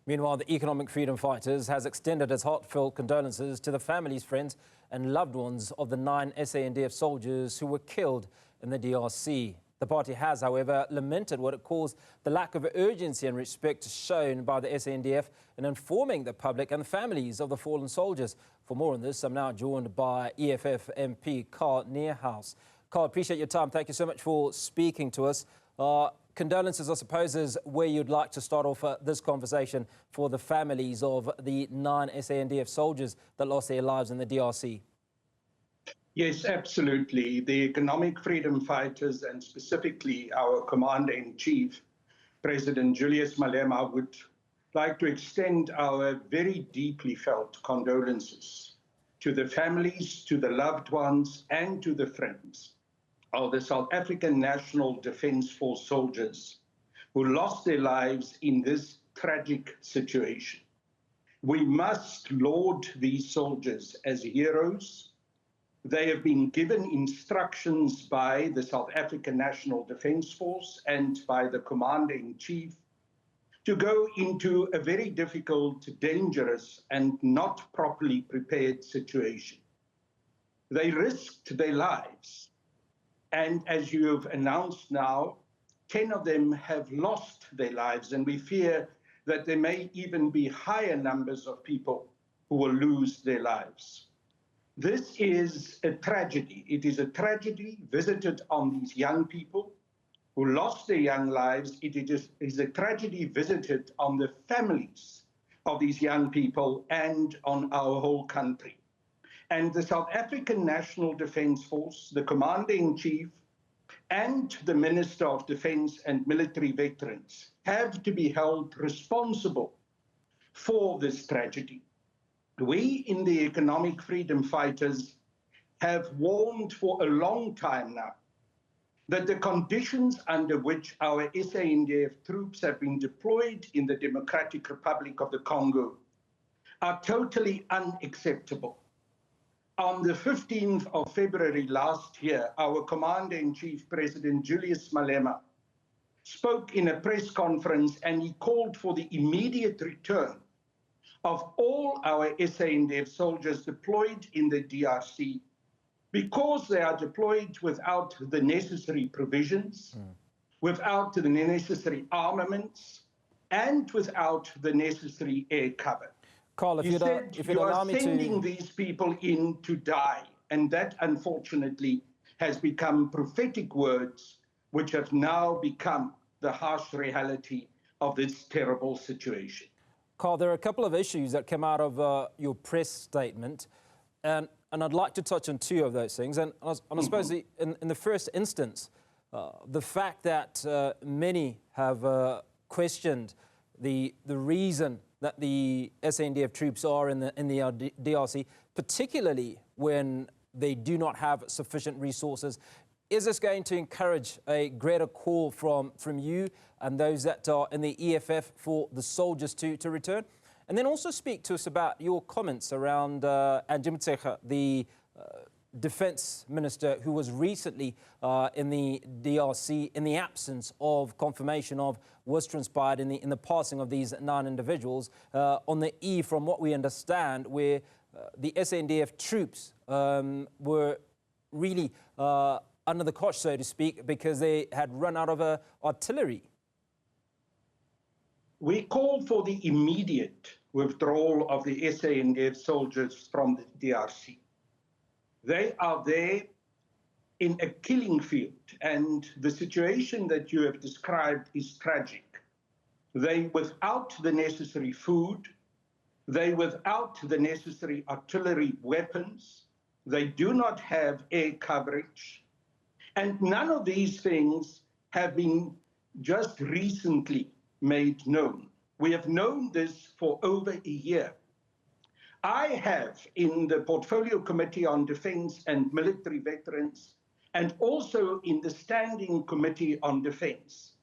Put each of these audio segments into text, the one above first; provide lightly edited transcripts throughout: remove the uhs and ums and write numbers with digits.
Meanwhile, the Economic Freedom Fighters has extended its heartfelt condolences to the families, friends and loved ones of the 9 SANDF soldiers who were killed in the DRC. The party has, however, lamented what it calls the lack of urgency and respect shown by the SANDF in informing the public and the families of the fallen soldiers. For more on this, I'm now joined by EFF MP Niehaus. Carl, appreciate your time. Thank you so much for speaking to us. Condolences, I suppose, is where you'd like to start off this conversation for the families of the 9 SANDF soldiers that lost their lives in the DRC. Yes, absolutely. The Economic Freedom Fighters, and specifically our Commander-in-Chief, President Julius Malema, would like to extend our very deeply felt condolences to the families, to the loved ones, and to the friends of the South African National Defence Force soldiers who lost their lives in this tragic situation. We must laud these soldiers as heroes. They have been given instructions by the South African National Defence Force and by the Commander-in-Chief to go into a very difficult, dangerous, and not properly prepared situation. They risked their lives. And as you have announced now, 10 of them have lost their lives, and we fear that there may even be higher numbers of people who will lose their lives. This is a tragedy. It is a tragedy visited on these young people who lost their young lives. It is a tragedy visited on the families of these young people and on our whole country. And the South African National Defence Force, the Commander-in-Chief, and the Minister of Defence and Military Veterans have to be held responsible for this tragedy. We in the Economic Freedom Fighters have warned for a long time now that the conditions under which our SANDF troops have been deployed in the Democratic Republic of the Congo are totally unacceptable. On the 15th of February last year, our Commander-in-Chief, President Julius Malema, spoke in a press conference, and he called for the immediate return of all our SANDF soldiers deployed in the DRC because they are deployed without the necessary provisions, without the necessary armaments, and without the necessary air cover. Carl, you are sending these people in to die, and that unfortunately has become prophetic words which have now become the harsh reality of this terrible situation. Carl, there are a couple of issues that came out of your press statement, and I'd like to touch on two of those things. And I suppose in the first instance, the fact that many have questioned the reason that the SANDF troops are in the DRC, particularly when they do not have sufficient resources. Is this going to encourage a greater call from you and those that are in the EFF for the soldiers to return? And then also speak to us about your comments around Ribatika, the Defence Minister, who was recently in the DRC in the absence of confirmation of what's transpired in the passing of these 9 individuals on the eve, from what we understand, where the SANDF troops were really under the cosh, so to speak, because they had run out of artillery. We called for the immediate withdrawal of the SANDF soldiers from the DRC. They are there in a killing field, and the situation that you have described is tragic. They without the necessary food, they without the necessary artillery weapons, they do not have air coverage, and none of these things have been just recently made known. We have known this for over a year. I have, in the Portfolio Committee on Defence and Military Veterans, and also in the Standing Committee on Defence,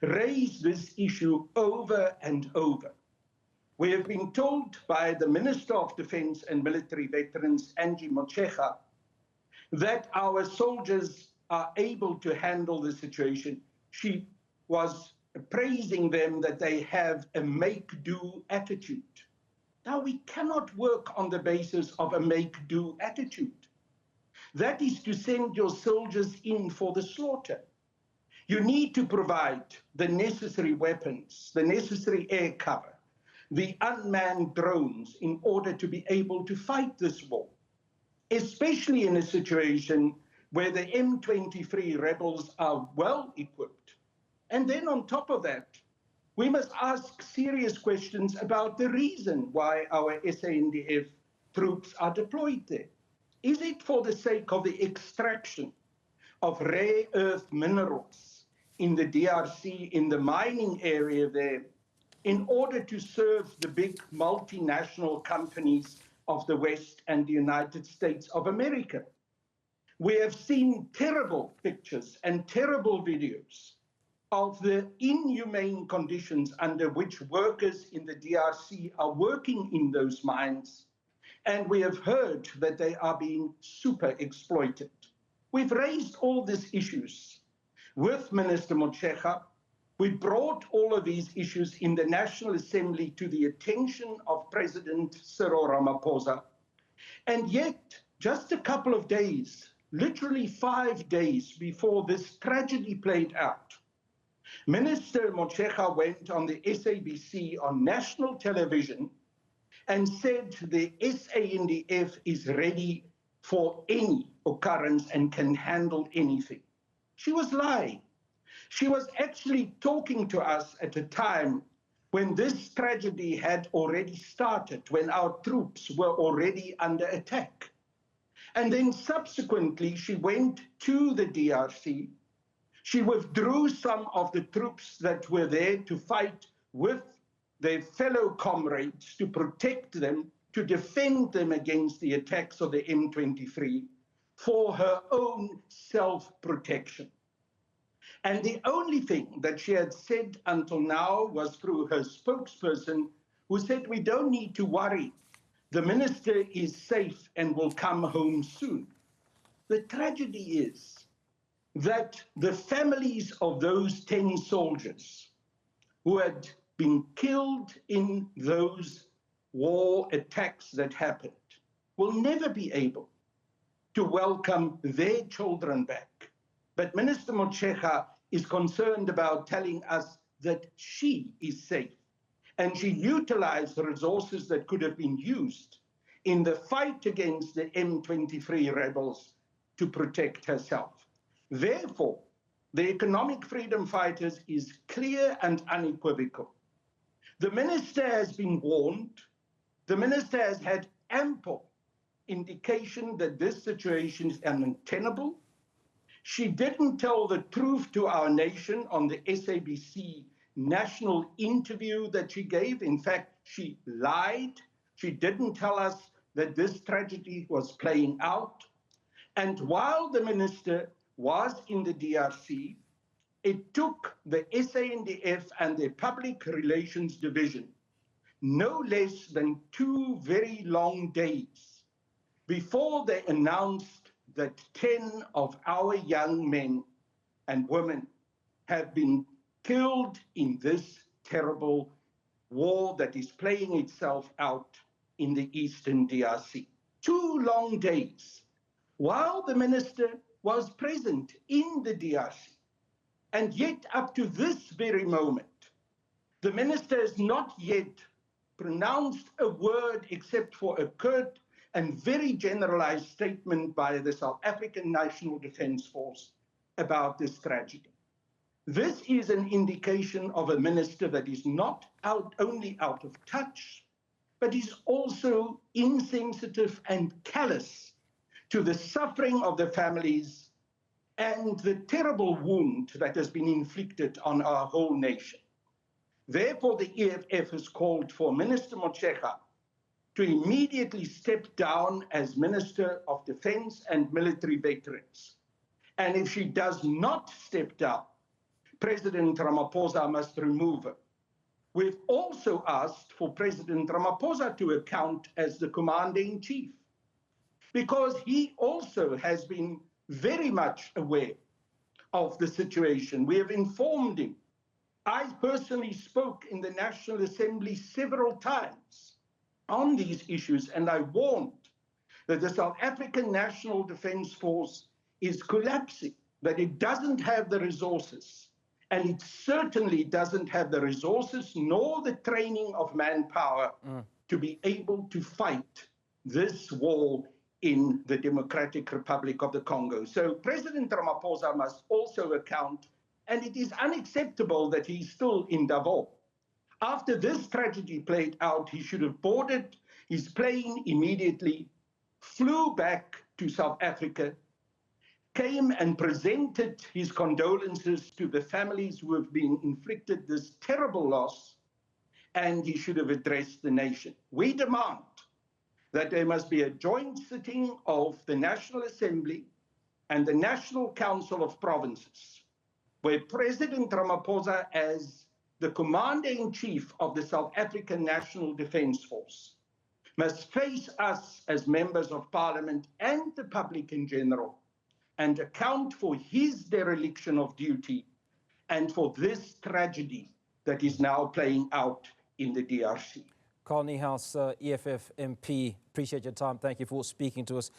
raised this issue over and over. We have been told by the Minister of Defence and Military Veterans, Angie Motshekga, that our soldiers are able to handle the situation. She was praising them that they have a make-do attitude. Now, we cannot work on the basis of a make-do attitude. That is to send your soldiers in for the slaughter. You need to provide the necessary weapons, the necessary air cover, the unmanned drones in order to be able to fight this war, especially in a situation where the M23 rebels are well equipped. And then on top of that, we must ask serious questions about the reason why our SANDF troops are deployed there. Is it for the sake of the extraction of rare earth minerals in the DRC, in the mining area there, in order to serve the big multinational companies of the West and the United States of America? We have seen terrible pictures and terrible videos of the inhumane conditions under which workers in the DRC are working in those mines, and we have heard that they are being super exploited. We've raised all these issues with Minister Motshekga. We brought all of these issues in the National Assembly to the attention of President Cyril Ramaphosa. And yet, just a couple of days, literally 5 days before this tragedy played out, Minister Motshekga went on the SABC on national television and said the SANDF is ready for any occurrence and can handle anything. She was lying. She was actually talking to us at a time when this tragedy had already started, when our troops were already under attack. And then subsequently, she went to the DRC. She withdrew some of the troops that were there to fight with their fellow comrades, to protect them, to defend them against the attacks of the M23 for her own self-protection. And the only thing that she had said until now was through her spokesperson, who said, we don't need to worry. The minister is safe and will come home soon. The tragedy is that the families of those 10 soldiers who had been killed in those war attacks that happened will never be able to welcome their children back. But Minister Motshekga is concerned about telling us that she is safe, and she utilized the resources that could have been used in the fight against the M23 rebels to protect herself. Therefore, the economic freedom fighters is clear and unequivocal. The minister has been warned. The minister has had ample indication that this situation is untenable. She didn't tell the truth to our nation on the SABC national interview that she gave. In fact, she lied. She didn't tell us that this tragedy was playing out. And while the minister was in the DRC, it took the SANDF and the Public Relations Division no less than 2 very long days before they announced that 10 of our young men and women have been killed in this terrible war that is playing itself out in the eastern DRC. 2 long days while the minister was present in the DRC. And yet, up to this very moment, the minister has not yet pronounced a word except for a curt and very generalized statement by the South African National Defence Force about this tragedy. This is an indication of a minister that is not only out of touch, but is also insensitive and callous to the suffering of the families and the terrible wound that has been inflicted on our whole nation. Therefore, the EFF has called for Minister Motshekga to immediately step down as Minister of Defence and Military Veterans. And if she does not step down, President Ramaphosa must remove her. We've also asked for President Ramaphosa to account as the Commander-in-Chief, because he also has been very much aware of the situation. We have informed him I personally spoke in the National Assembly several times on these issues, and I warned that the South African National Defence Force is collapsing, that it doesn't have the resources, and it certainly doesn't have the resources nor the training of manpower to be able to fight this war in the Democratic Republic of the Congo. So President Ramaphosa must also account, and it is unacceptable that he's still in Davos. After this tragedy played out, he should have boarded his plane immediately, flew back to South Africa, came and presented his condolences to the families who have been inflicted this terrible loss, and he should have addressed the nation. We demand that there must be a joint sitting of the National Assembly and the National Council of Provinces, where President Ramaphosa, as the Commander-in-Chief of the South African National Defence Force, must face us as members of Parliament and the public in general and account for his dereliction of duty and for this tragedy that is now playing out in the DRC. Carl Niehaus, EFF MP, appreciate your time. Thank you for speaking to us,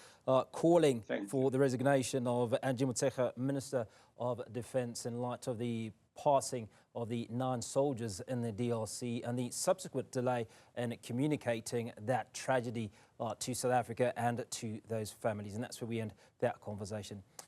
calling for the resignation of Angie Motshekga, Minister of Defence, in light of the passing of the 9 soldiers in the DRC and the subsequent delay in communicating that tragedy to South Africa and to those families. And that's where we end that conversation.